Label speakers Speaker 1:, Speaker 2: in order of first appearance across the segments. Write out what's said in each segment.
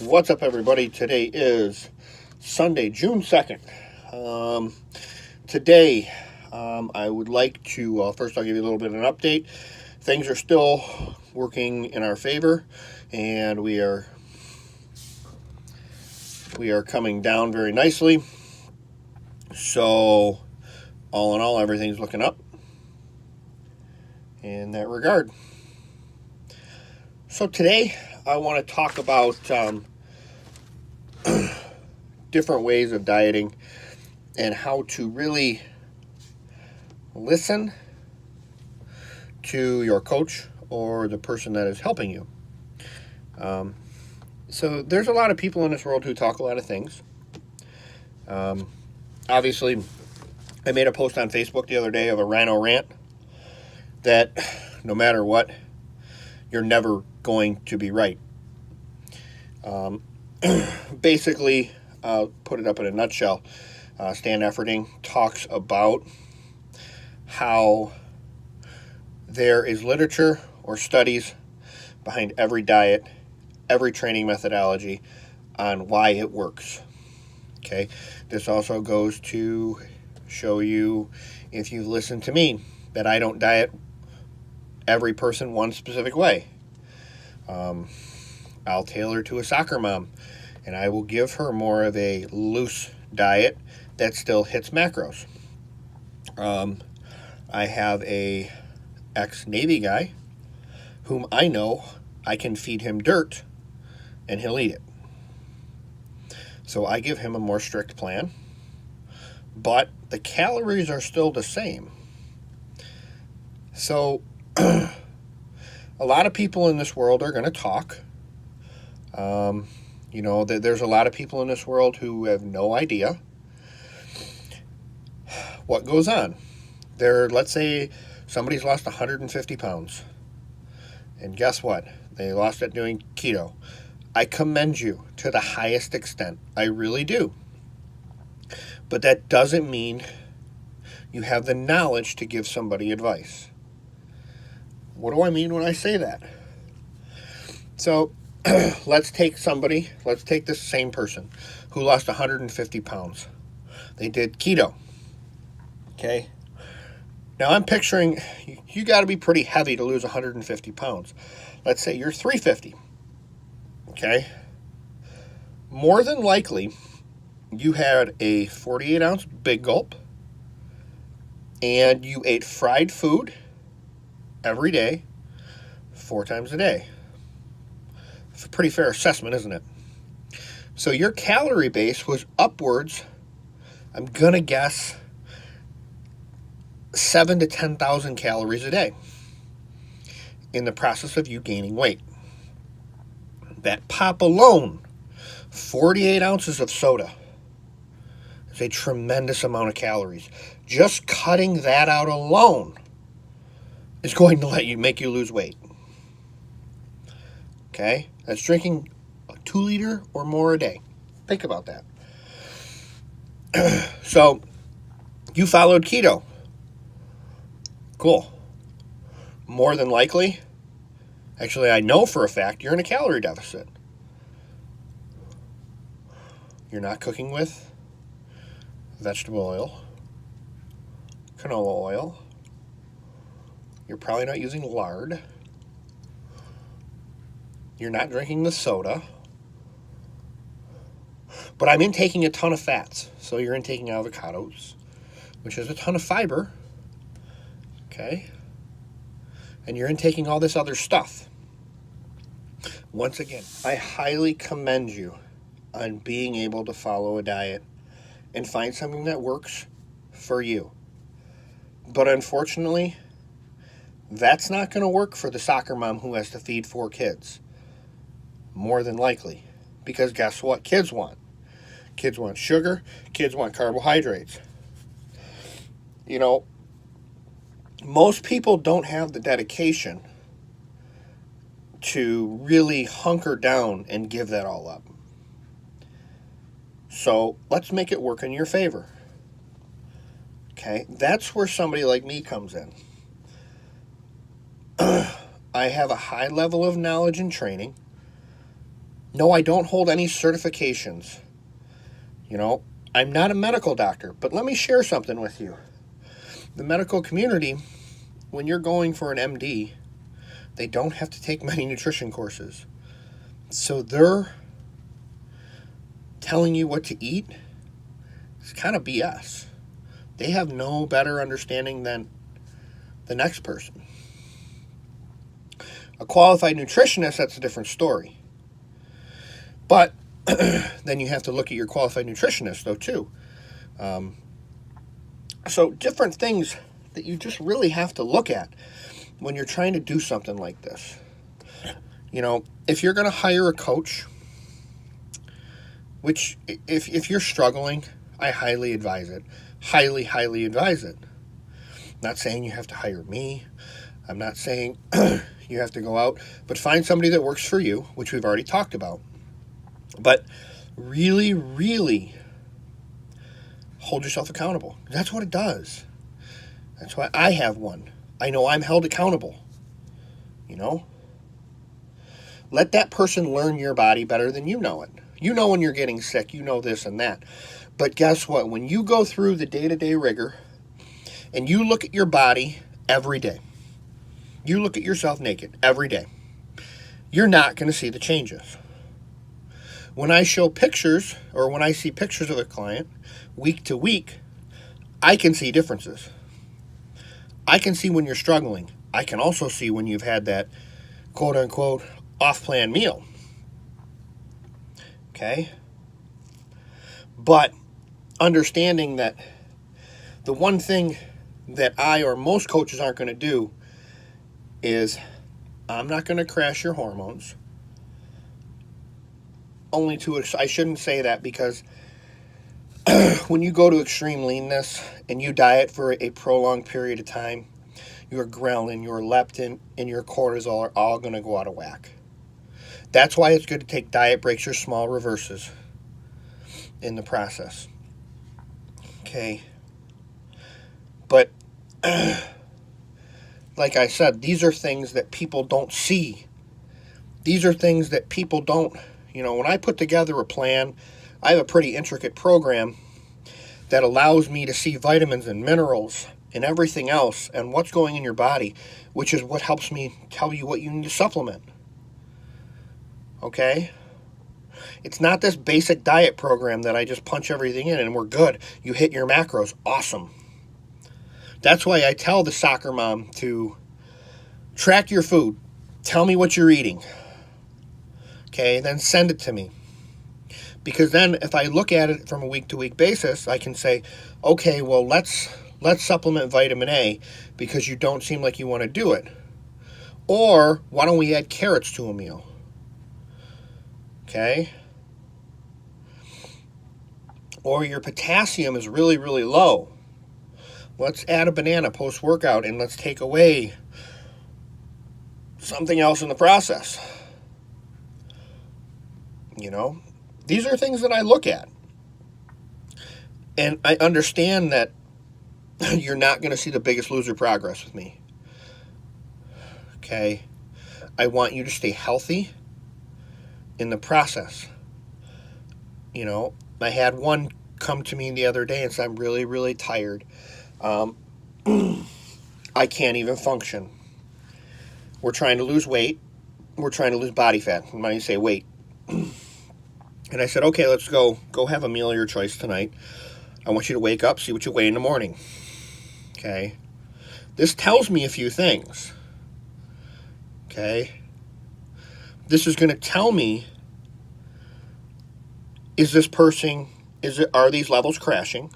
Speaker 1: What's up, everybody? Today is Sunday, June 2nd. Today, I would like to, first I'll give you a little bit of an update. Things are still working in our favor, and we are coming down very nicely. So, all in all, everything's looking up in that regard. So today, I want to talk about different ways of dieting and how to really listen to your coach or the person that is helping you. So there's a lot of people in this world who talk a lot of things. Obviously, I made a post on Facebook the other day of a rhino rant that no matter what, you're never going to be right. Basically, put it up in a nutshell. Stan Efferding talks about how there is literature or studies behind every diet, every training methodology on why it works. Okay, this also goes to show you, if you listen to me, that I don't diet every person one specific way. I'll tailor to a soccer mom, and I will give her more of a loose diet that still hits macros. I have a ex-Navy guy whom I know I can feed him dirt and he'll eat it. So I give him a more strict plan, but the calories are still the same. So a lot of people in this world are going to talk. There's a lot of people in this world who have no idea what goes on. Let's say somebody's lost 150 pounds. And guess what? They lost it doing keto. I commend you to the highest extent. I really do. But that doesn't mean you have the knowledge to give somebody advice. What do I mean when I say that? So let's take this same person who lost 150 pounds. They did keto. Okay? Now I'm picturing you got to be pretty heavy to lose 150 pounds. Let's say you're 350. Okay? More than likely, you had a 48-ounce Big Gulp, and you ate fried food every day, 4 times a day. It's a pretty fair assessment, isn't it? So your calorie base was upwards, I'm going to guess, 7,000 to 10,000 calories a day in the process of you gaining weight. That pop alone, 48 ounces of soda, is a tremendous amount of calories. Just cutting that out alone is going to make you lose weight. Okay? That's drinking a 2 liter or more a day. Think about that. So, you followed keto. Cool. More than likely, actually I know for a fact, you're in a calorie deficit. You're not cooking with vegetable oil, canola oil. You're probably not using lard. You're not drinking the soda. But I'm intaking a ton of fats. So you're intaking avocados, which has a ton of fiber. Okay? And you're intaking all this other stuff. Once again, I highly commend you on being able to follow a diet and find something that works for you. But unfortunately, that's not going to work for the soccer mom who has to feed 4 kids. More than likely. Because guess what kids want? Kids want sugar. Kids want carbohydrates. Most people don't have the dedication to really hunker down and give that all up. So let's make it work in your favor. Okay? That's where somebody like me comes in. I have a high level of knowledge and training. No, I don't hold any certifications. I'm not a medical doctor, but let me share something with you. The medical community, when you're going for an MD, they don't have to take many nutrition courses. So they're telling you what to eat. It's kind of BS. They have no better understanding than the next person. A qualified nutritionist, that's a different story. But then you have to look at your qualified nutritionist, though, too. So different things that you just really have to look at when you're trying to do something like this. If you're going to hire a coach, which if you're struggling, I highly advise it. Highly, highly advise it. I'm not saying you have to hire me. I'm not saying you have to go out, but find somebody that works for you, which we've already talked about. But really, really hold yourself accountable. That's what it does. That's why I have one. I know I'm held accountable. Let that person learn your body better than you know it. You know when you're getting sick. You know this and that. But guess what? When you go through the day-to-day rigor and you look at your body every day, you look at yourself naked every day, you're not going to see the changes. When I show pictures, or when I see pictures of a client week to week, I can see differences. I can see when you're struggling. I can also see when you've had that quote-unquote off-plan meal. Okay? But understanding that the one thing that I or most coaches aren't going to do is I'm not going to crash your hormones. I shouldn't say that, because when you go to extreme leanness and you diet for a prolonged period of time, your ghrelin, your leptin, and your cortisol are all going to go out of whack. That's why it's good to take diet breaks or small reverses in the process. Okay. But like I said, these are things that people don't see. These are things that people don't, when I put together a plan, I have a pretty intricate program that allows me to see vitamins and minerals and everything else and what's going in your body, which is what helps me tell you what you need to supplement. Okay? It's not this basic diet program that I just punch everything in and we're good. You hit your macros. Awesome. That's why I tell the soccer mom to track your food. Tell me what you're eating. Okay, then send it to me. Because then if I look at it from a week-to-week basis, I can say, okay, well, let's supplement vitamin A because you don't seem like you want to do it. Or why don't we add carrots to a meal? Okay? Or your potassium is really, really low. Let's add a banana post-workout and let's take away something else in the process. These are things that I look at. And I understand that you're not going to see the Biggest Loser progress with me. Okay? I want you to stay healthy in the process. I had one come to me the other day and said, I'm really, really tired. I can't even function. We're trying to lose weight. We're trying to lose body fat. When you say weight. And I said, okay, let's go have a meal of your choice tonight. I want you to wake up, see what you weigh in the morning. Okay? This tells me a few things. Okay? This is going to tell me, are these levels crashing?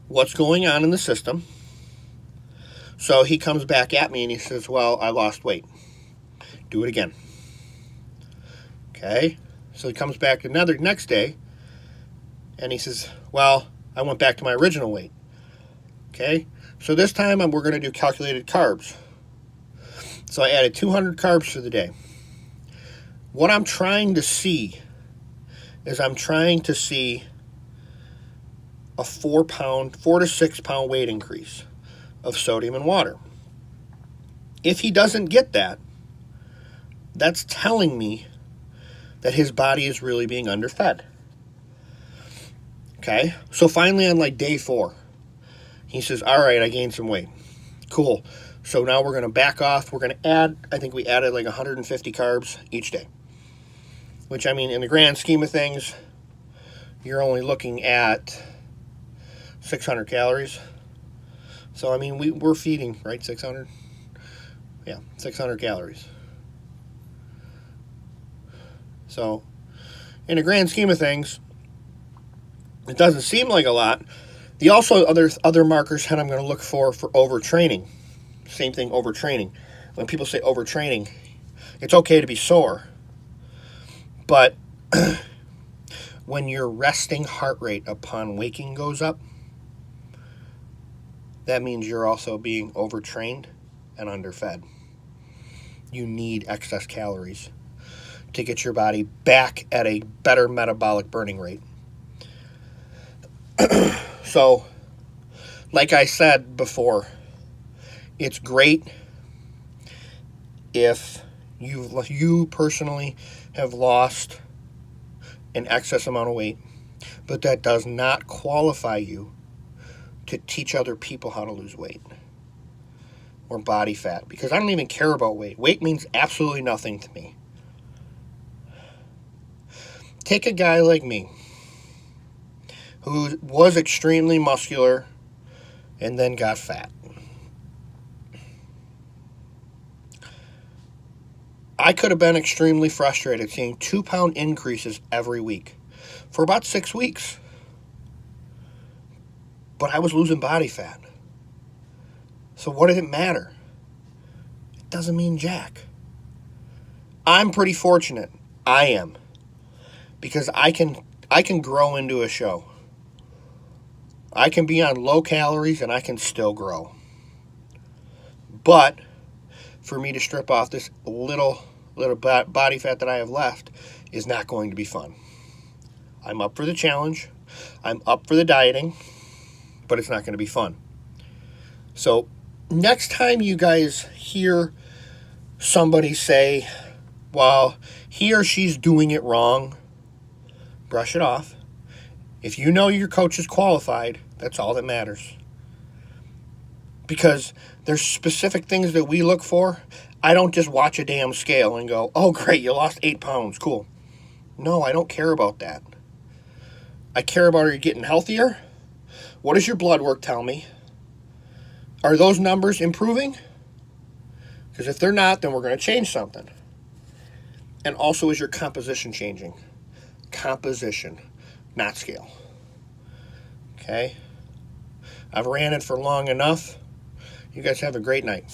Speaker 1: What's going on in the system? So he comes back at me and he says, well, I lost weight. Do it again. Okay? So he comes back next day and he says, well, I went back to my original weight. Okay? So this time we're going to do calculated carbs. So I added 200 carbs for the day. What I'm trying to see is a 4 to 6 pound weight increase of sodium and water. If he doesn't get that, that's telling me that his body is really being underfed. Okay? So finally on like day 4, he says, all right, I gained some weight. Cool. So now we're going to back off. We're going to add, I think we added like 150 carbs each day. Which, I mean, in the grand scheme of things, you're only looking at 600 calories. So, I mean, we're feeding, right, 600? Yeah, 600 calories. So, in the grand scheme of things, it doesn't seem like a lot. The also other markers that I'm going to look for overtraining. Same thing, overtraining. When people say overtraining, it's okay to be sore. But when your resting heart rate upon waking goes up, that means you're also being overtrained and underfed. You need excess calories to get your body back at a better metabolic burning rate. So, like I said before, it's great if you personally have lost an excess amount of weight, but that does not qualify you to teach other people how to lose weight or body fat, because I don't even care about weight. Weight means absolutely nothing to me. Take a guy like me who was extremely muscular and then got fat. I could have been extremely frustrated seeing 2-pound increases every week for about 6 weeks. But I was losing body fat. So what did it matter? It doesn't mean jack. I'm pretty fortunate. I am. Because I can grow into a show. I can be on low calories and I can still grow. But for me to strip off this little body fat that I have left is not going to be fun. I'm up for the challenge. I'm up for the dieting, but it's not going to be fun. So next time you guys hear somebody say, well, he or she's doing it wrong, brush it off. If you know your coach is qualified, that's all that matters. Because there's specific things that we look for. I don't just watch a damn scale and go, oh, great, you lost 8 pounds. Cool. No, I don't care about that. I care about, are you getting healthier? What does your blood work tell me? Are those numbers improving? Because if they're not, then we're going to change something. And also, is your composition changing? Composition, not scale. Okay? I've ranted for long enough. You guys have a great night.